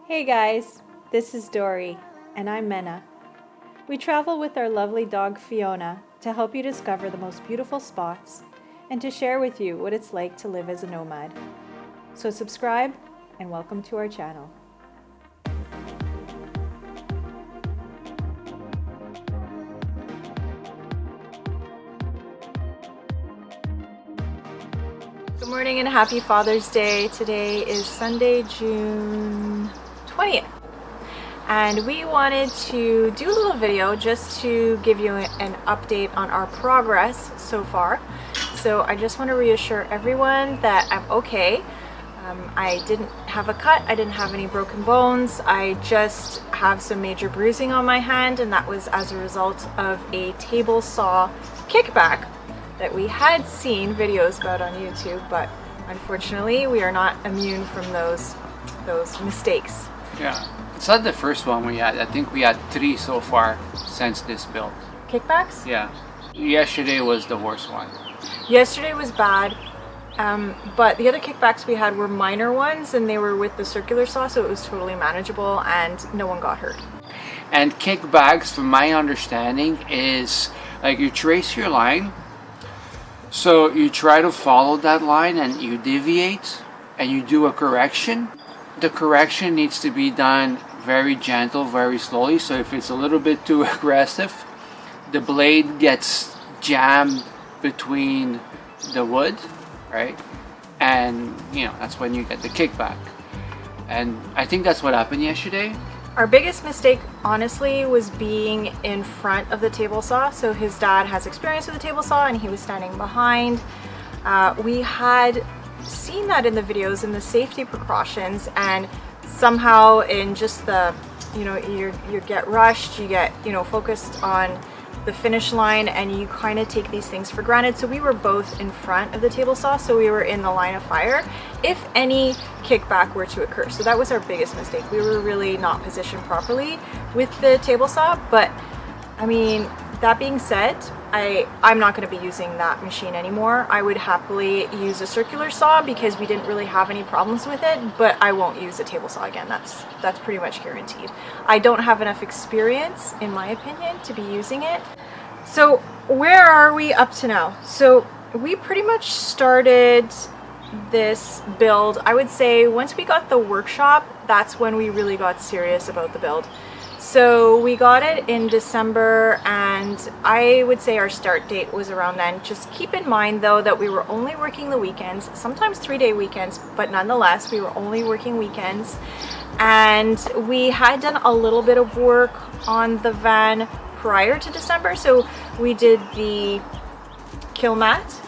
Hey guys, this is Dori, and I'm Mena. We travel with our lovely dog Fiona to help you discover the most beautiful spots and to share with you what it's like to live as a nomad. So subscribe and welcome to our channel. Good morning and happy Father's Day. Today is Sunday, June 20th. And we wanted to do a little video just to give you an update on our progress so far. So I just want to reassure everyone that I'm okay. I didn't have a cut, I didn't have any broken bones, I just have some major bruising on my hand, and that was as a result of a table saw kickback that we had seen videos about on YouTube, but unfortunately we are not immune from those mistakes. Yeah, it's not the first one we had. I think we had 3 so far since this build. Kickbacks? Yeah. Yesterday was the worst one. Yesterday was bad, but the other kickbacks we had were minor ones, and they were with the circular saw, so it was totally manageable and no one got hurt. And kickbacks, from my understanding, is like you trace your line. So you try to follow that line and you deviate and you do a correction. The correction needs to be done very gentle, very slowly. So if it's a little bit too aggressive, the blade gets jammed between the wood, right? And that's when you get the kickback. And I think that's what happened yesterday. Our biggest mistake, honestly, was being in front of the table saw. So his dad has experience with the table saw and he was standing behind. We had seen that in the videos and the safety precautions, and somehow in just the, you get rushed, you get, focused on the finish line, and you kind of take these things for granted. So we were both in front of the table saw, so we were in the line of fire if any kickback were to occur. So that was our biggest mistake. We were really not positioned properly with the table saw. But I mean, that being said, I'm not going to be using that machine anymore. I would happily use a circular saw because we didn't really have any problems with it, but I won't use a table saw again. That's pretty much guaranteed. I don't have enough experience, in my opinion, to be using it. So where are we up to now? So we pretty much started this build, I would say once we got the workshop, that's when we really got serious about the build. So we got it in December, and I would say our start date was around then. Just keep in mind though that we were only working the weekends, sometimes 3-day weekends, but nonetheless we were only working weekends. And we had done a little bit of work on the van prior to December. So we did the kill mat,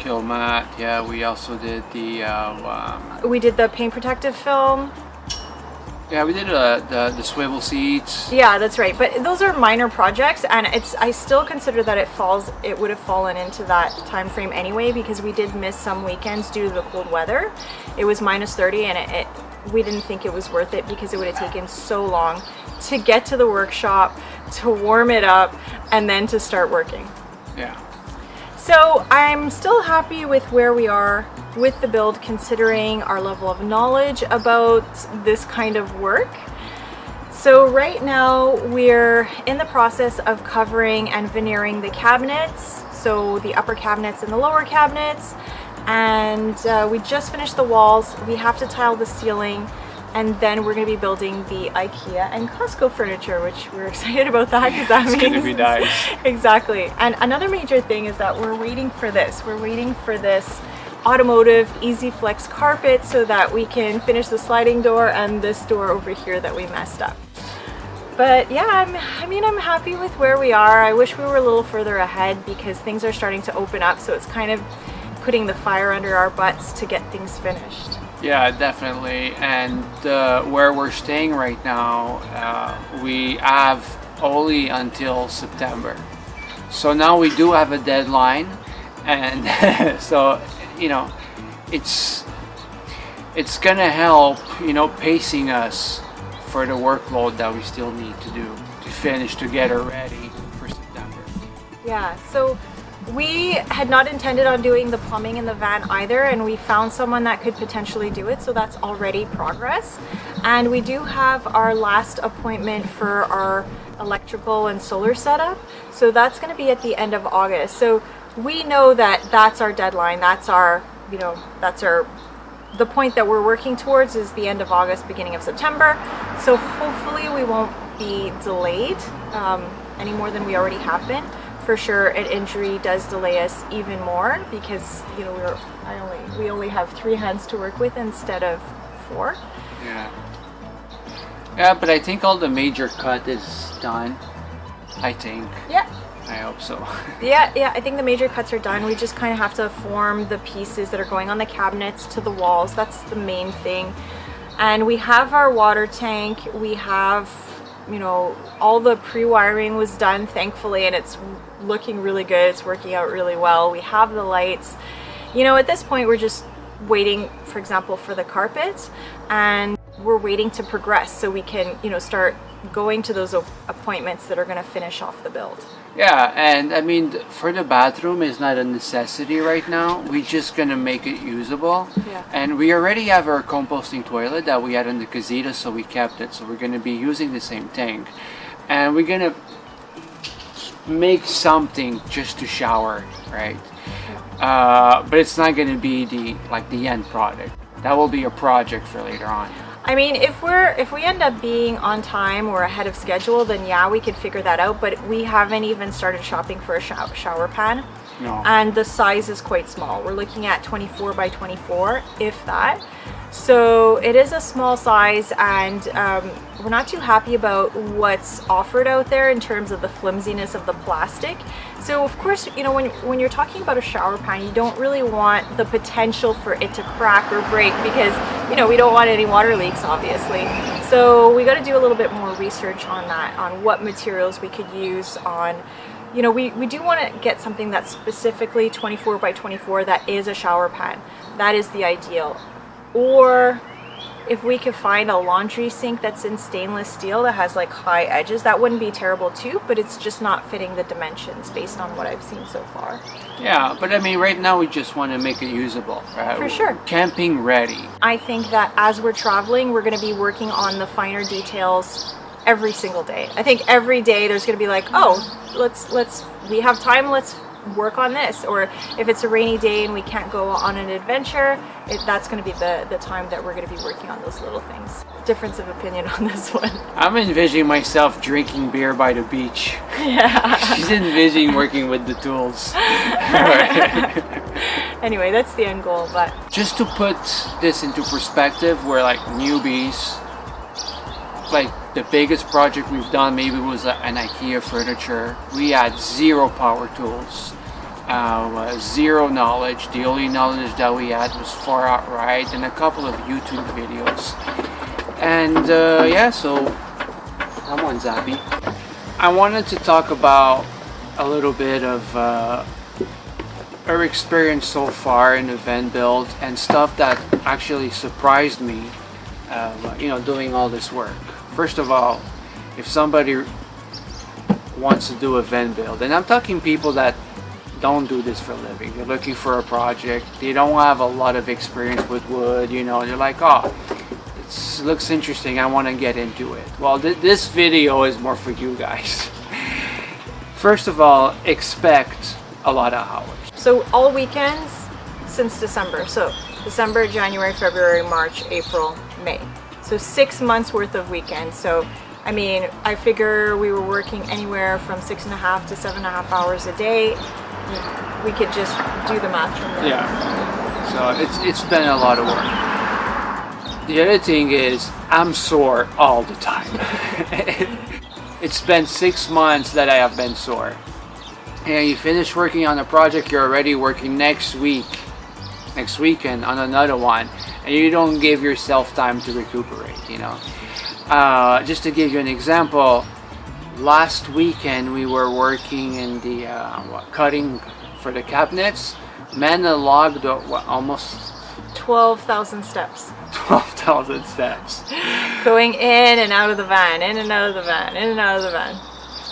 Yeah, we also did we did the paint protective film. Yeah, we did the swivel seats. Yeah, that's right. But those are minor projects, and I still consider that it would have fallen into that time frame anyway, because we did miss some weekends due to the cold weather. It was -30, and we didn't think it was worth it because it would have taken so long to get to the workshop, to warm it up, and then to start working. Yeah. So I'm still happy with where we are with the build, considering our level of knowledge about this kind of work. So right now we're in the process of covering and veneering the cabinets, so the upper cabinets and the lower cabinets, and we just finished the walls. We have to tile the ceiling, and then we're going to be building the IKEA and Costco furniture, which we're excited about that because that means it's going to be nice. Exactly. And another major thing is that we're waiting for this. We're waiting for this automotive easy flex carpet so that we can finish the sliding door and this door over here that we messed up. But yeah, I'm happy with where we are. I wish we were a little further ahead because things are starting to open up, so it's kind of putting the fire under our butts to get things finished. Yeah, definitely. And where we're staying right now, we have only until September. So now we do have a deadline, and so it's gonna help pacing us for the workload that we still need to do to finish to get her ready for September. Yeah, so We had not intended on doing the plumbing in the van either, and we found someone that could potentially do it, so that's already progress. And we do have our last appointment for our electrical and solar setup, so that's going to be at the end of August. So we know that that's our deadline, that's our, you know, the point that we're working towards is the end of August, beginning of September. So hopefully we won't be delayed any more than we already have been. For sure, an injury does delay us even more because, you know, we only have 3 hands to work with instead of 4. Yeah, but I think all the major cut is done. I think. Yeah. I hope so. Yeah, I think the major cuts are done. We just kind of have to form the pieces that are going on the cabinets to the walls. That's the main thing. And we have our water tank. We have, you know, all the pre-wiring was done, thankfully, and it's looking really good. It's working out really well. We have the lights. You know, at this point, we're just waiting, for example, for the carpet, and we're waiting to progress so we can, you know, start going to those appointments that are going to finish off the build. Yeah, and I mean, for the bathroom, it's not a necessity right now. We're just gonna make it usable. Yeah. And we already have our composting toilet that we had in the casita, so we kept it. So we're gonna be using the same tank, and we're gonna make something just to shower, right? But it's not gonna be the end product. That will be a project for later on. I mean, if we end up being on time or ahead of schedule, then yeah, we could figure that out. But we haven't even started shopping for a shower pan. No. And the size is quite small. We're looking at 24 by 24, if that. So it is a small size, and we're not too happy about what's offered out there in terms of the flimsiness of the plastic. So of course, you know, when you're talking about a shower pan, you don't really want the potential for it to crack or break because, you know, we don't want any water leaks, obviously. So we got to do a little bit more research on that, on what materials we could use on, you know, we do want to get something that's specifically 24 by 24 that is a shower pan. That is the ideal. Or if we could find a laundry sink that's in stainless steel that has like high edges, that wouldn't be terrible too, but it's just not fitting the dimensions based on what I've seen so far. Yeah, but I mean, right now we just want to make it usable. For sure. Camping ready. I think that as we're traveling, we're going to be working on the finer details every single day. I think every day there's going to be like, oh, we have time, let's work on this. Or if it's a rainy day and we can't go on an adventure, that's going to be the time that we're going to be working on those little things. Difference of opinion on this one. I'm envisioning myself drinking beer by the beach. Yeah. She's envisioning working with the tools. Anyway, that's the end goal. But just to put this into perspective, we're like newbies. Like the biggest project we've done maybe was an IKEA furniture. We had 0 power tools, 0 knowledge. The only knowledge that we had was far out right and a couple of YouTube videos. And yeah, so come on, Zabi. I wanted to talk about a little bit of our experience so far in the van build and stuff that actually surprised me, you know, doing all this work. First of all, if somebody wants to do a van build, and I'm talking people that don't do this for a living, they're looking for a project, they don't have a lot of experience with wood, you know, they're like, oh, it looks interesting, I want to get into it. Well, this video is more for you guys. First of all, expect a lot of hours. so all weekends since December. So December, January, February, March, April, May. So 6 months worth of weekends. So, I mean, I figure we were working anywhere from 6.5 to 7.5 hours a day. We could just do the math from there. Yeah. So it's been a lot of work. The other thing is I'm sore all the time. It's been 6 months that I have been sore. And you finish working on a project, you're already working next weekend on another one, and you don't give yourself time to recuperate, you know. Just to give you an example, last weekend we were working in the cutting for the cabinets. Mena logged almost 12,000 steps. 12,000 steps. Going in and out of the van, in and out of the van, in and out of the van.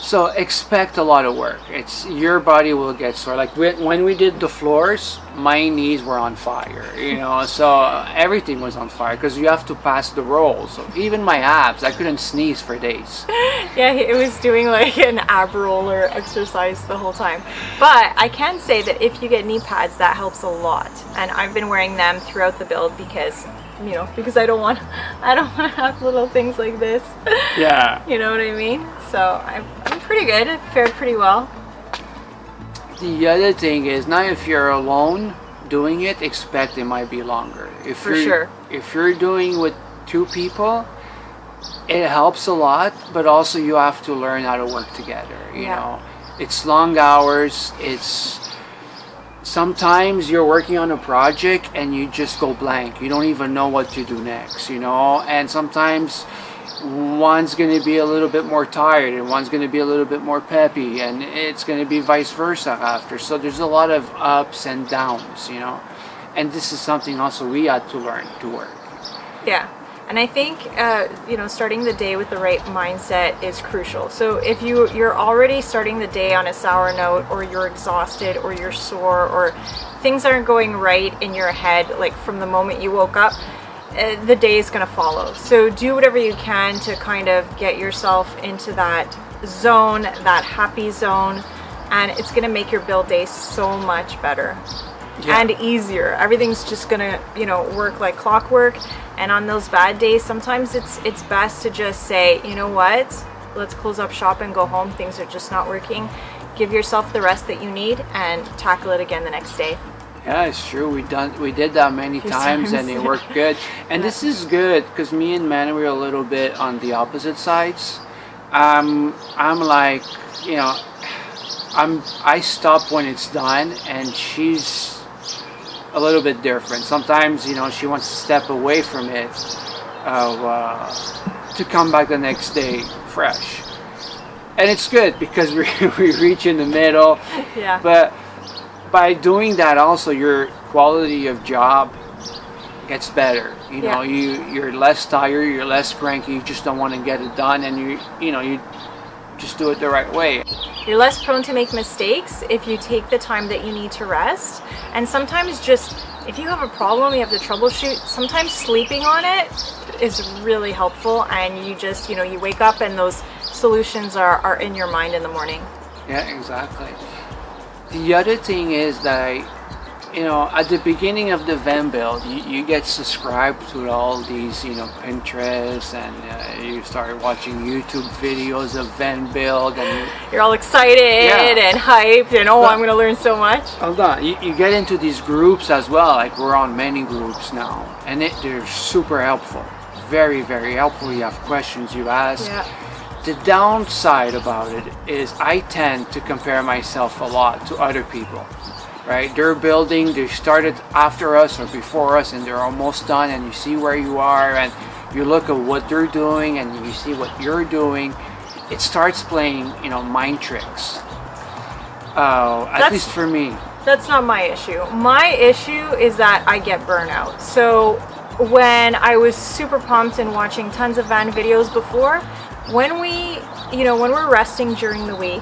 So expect a lot of work. It's your body will get sore. Like when we did the floors, my knees were on fire, you know. So everything was on fire because you have to pass the rolls. So even my abs, I couldn't sneeze for days. Yeah, it was doing like an ab roller exercise the whole time. But I can say that if you get knee pads, that helps a lot. And I've been wearing them throughout the build because, you know, because I don't want to have little things like this. Yeah. You know what I mean? So I'm pretty good. I fared pretty well. The other thing is, now if you're alone doing it, expect it might be longer. If you're doing with two people, it helps a lot, but also you have to learn how to work together. You know, it's long hours. It's sometimes you're working on a project and you just go blank. You don't even know what to do next, you know, and sometimes one's going to be a little bit more tired and one's going to be a little bit more peppy, and it's going to be vice versa after. So there's a lot of ups and downs, you know, and this is something also we had to learn to work. Yeah. And I think, you know, starting the day with the right mindset is crucial. So if you're already starting the day on a sour note, or you're exhausted, or you're sore, or things aren't going right in your head, like from the moment you woke up, the day is going to follow. So do whatever you can to kind of get yourself into that zone, that happy zone, and it's going to make your build day so much better. Yeah. And easier. Everything's just gonna, you know, work like clockwork. And on those bad days, sometimes it's best to just say, you know what, let's close up shop and go home. Things are just not working. Give yourself the rest that you need and tackle it again the next day. Yeah, it's true. We did that many times and it worked good. And this is good because me and Mena, we're a little bit on the opposite sides. I'm like, you know, I stop when it's done, and she's a little bit different. Sometimes, you know, she wants to step away from it to come back the next day fresh. And it's good because we reach in the middle. Yeah. But by doing that also, your quality of job gets better. You know, you're less tired, you're less cranky, you just don't want to get it done, and you know, you just do it the right way. You're less prone to make mistakes if you take the time that you need to rest. And sometimes just, if you have a problem, you have to troubleshoot, sometimes sleeping on it is really helpful, and you just, you know, you wake up and those solutions are in your mind in the morning. Yeah, exactly. The other thing is that you know, at the beginning of the van build, you get subscribed to all these, you know, Pinterest, and you start watching YouTube videos of van build, and you're all excited and hyped, and I'm going to learn so much. Hold on, you get into these groups as well. Like, we're on many groups now, and they're super helpful, very, very helpful. You have questions you ask. Yeah. The downside about it is I tend to compare myself a lot to other people. Right, they're building, they started after us or before us, and they're almost done, and you see where you are, and you look at what they're doing and you see what you're doing. It starts playing, you know, mind tricks. At least for me. That's not my issue. My issue is that I get burnout. So when I was super pumped and watching tons of van videos before, when we're resting during the week,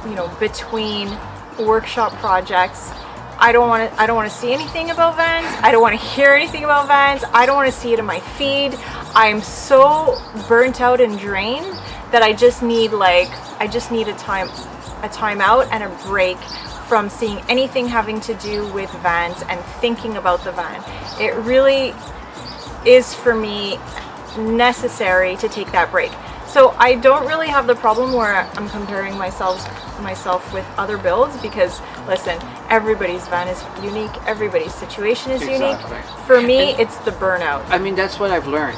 you know, between workshop projects, I don't want to see anything about vans. I don't want to hear anything about vans. I don't want to see it in my feed. I'm so burnt out and drained that I just need a time out and a break from seeing anything having to do with vans and thinking about the van. It really is, for me, necessary to take that break. So I don't really have the problem where I'm comparing myself with other builds, because listen, everybody's van is unique, everybody's situation is unique. For me, it's the burnout. I mean, that's what I've learned,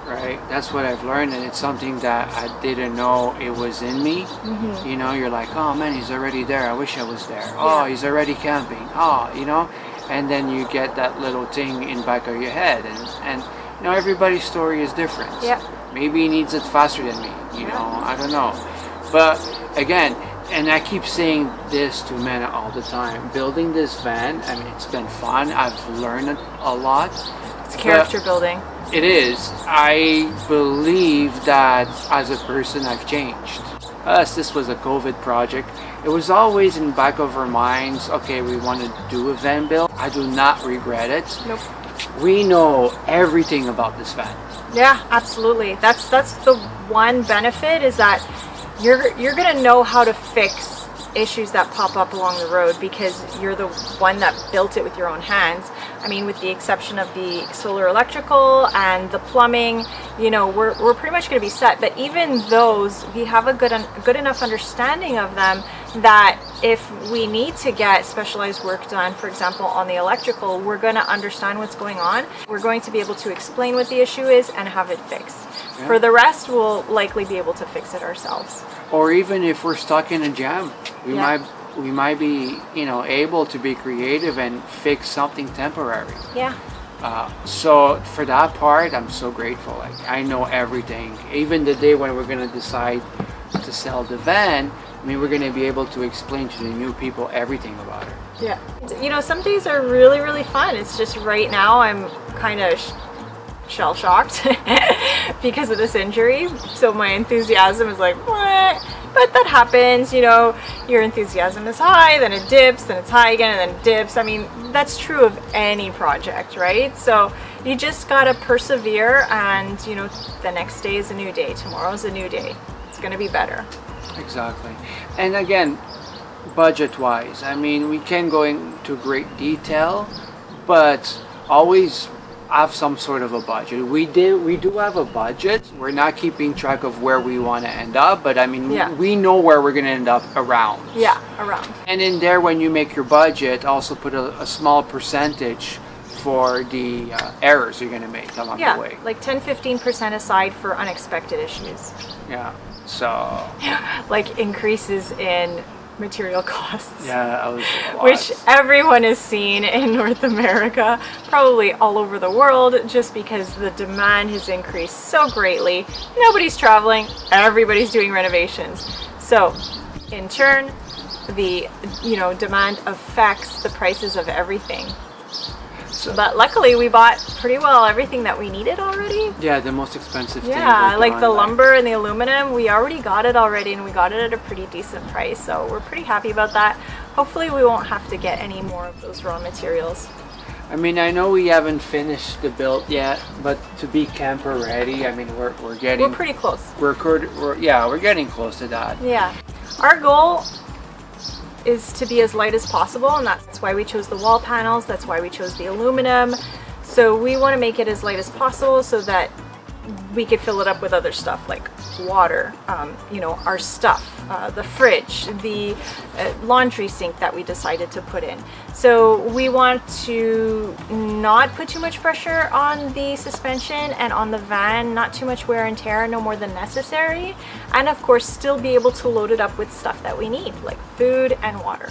right? That's what I've learned, and it's something that I didn't know it was in me. Mm-hmm. You know, you're like, oh man, he's already there, I wish I was there. Oh, he's already camping. Oh, you know, and then you get that little thing in back of your head, and you know, everybody's story is different. Yeah. Maybe he needs it faster than me, you know, I don't know. But again, and I keep saying this to Mena all the time, building this van, I mean, it's been fun. I've learned a lot. It's character building. It is. I believe that as a person I've changed. us, this was a COVID project. It was always in the back of our minds, okay, we want to do a van build. I do not regret it. Nope. We know everything about this van. Yeah, absolutely. That's the one benefit, is that you're gonna know how to fix issues that pop up along the road, because you're the one that built it with your own hands. I mean, with the exception of the solar electrical and the plumbing, you know, we're pretty much going to be set. But even those, we have a good enough understanding of them that if we need to get specialized work done, for example, on the electrical, we're going to understand what's going on. We're going to be able to explain what the issue is and have it fixed. Yeah. For the rest, we'll likely be able to fix it ourselves. Or even if we're stuck in a jam, we might be, you know, able to be creative and fix something temporary. Yeah. So for that part, I'm so grateful. Like, I know everything. Even the day when we're gonna decide to sell the van, I mean, we're gonna be able to explain to the new people everything about it. Yeah. You know, some days are really, really fun. It's just right now I'm kind of shell shocked because of this injury. So my enthusiasm is like, what? But that happens, you know, your enthusiasm is high, then it dips, then it's high again, and then it dips. I mean, that's true of any project, right? So you just gotta persevere, and, you know, the next day is a new day. Tomorrow's a new day. It's gonna be better. Exactly. And again, budget-wise, I mean, we can go into great detail, but always have some sort of a budget. We do have a budget. We're not keeping track of where we want to end up, but I mean, we know where we're going to end up around. Yeah, around. And in there, when you make your budget, also put a small percentage for the errors you're going to make along the way. Like 10-15% aside for unexpected issues. Yeah. So like increases in material costs. Yeah, that was a lot. Which everyone has seen in North America, probably all over the world, just because the demand has increased so greatly. Nobody's traveling, everybody's doing renovations. So in turn, the, you know, demand affects the prices of everything. But luckily we bought pretty well everything that we needed already. Yeah, the most expensive thing. Yeah, like the lumber and the aluminum, we already got it already, and we got it at a pretty decent price. So we're pretty happy about that. Hopefully we won't have to get any more of those raw materials. I mean, I know we haven't finished the build yet, but to be camper ready, I mean, we're pretty close. We're getting close to that. Yeah. Our goal is to be as light as possible, and that's why we chose the wall panels, that's why we chose the aluminum. So we want to make it as light as possible so that we could fill it up with other stuff like water, you know, our stuff, the fridge, the laundry sink that we decided to put in. So we want to not put too much pressure on the suspension and on the van, not too much wear and tear, no more than necessary, and of course still be able to load it up with stuff that we need, like food and water.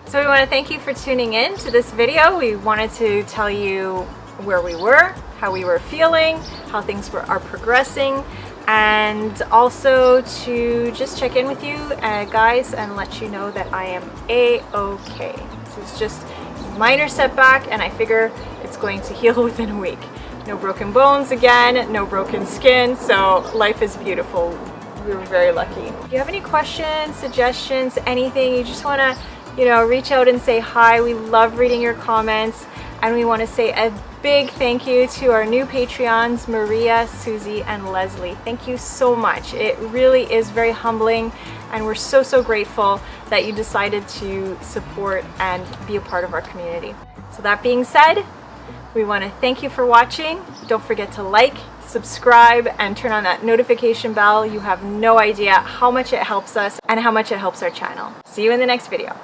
So we want to thank you for tuning in to this video. We wanted to tell you where we were, how we were feeling, how things are progressing, and also to just check in with you guys and let you know that I am A-okay. This is just a minor setback, and I figure it's going to heal within a week. No broken bones again, no broken skin, so life is beautiful. We were very lucky. If you have any questions, suggestions, anything, you just want to, you know, reach out and say hi. We love reading your comments, and we want to say a big thank you to our new Patreons, Maria, Susie, and Leslie. Thank you so much. It really is very humbling, and we're so, so grateful that you decided to support and be a part of our community. So that being said, we want to thank you for watching. Don't forget to like, subscribe, and turn on that notification bell. You have no idea how much it helps us and how much it helps our channel. See you in the next video.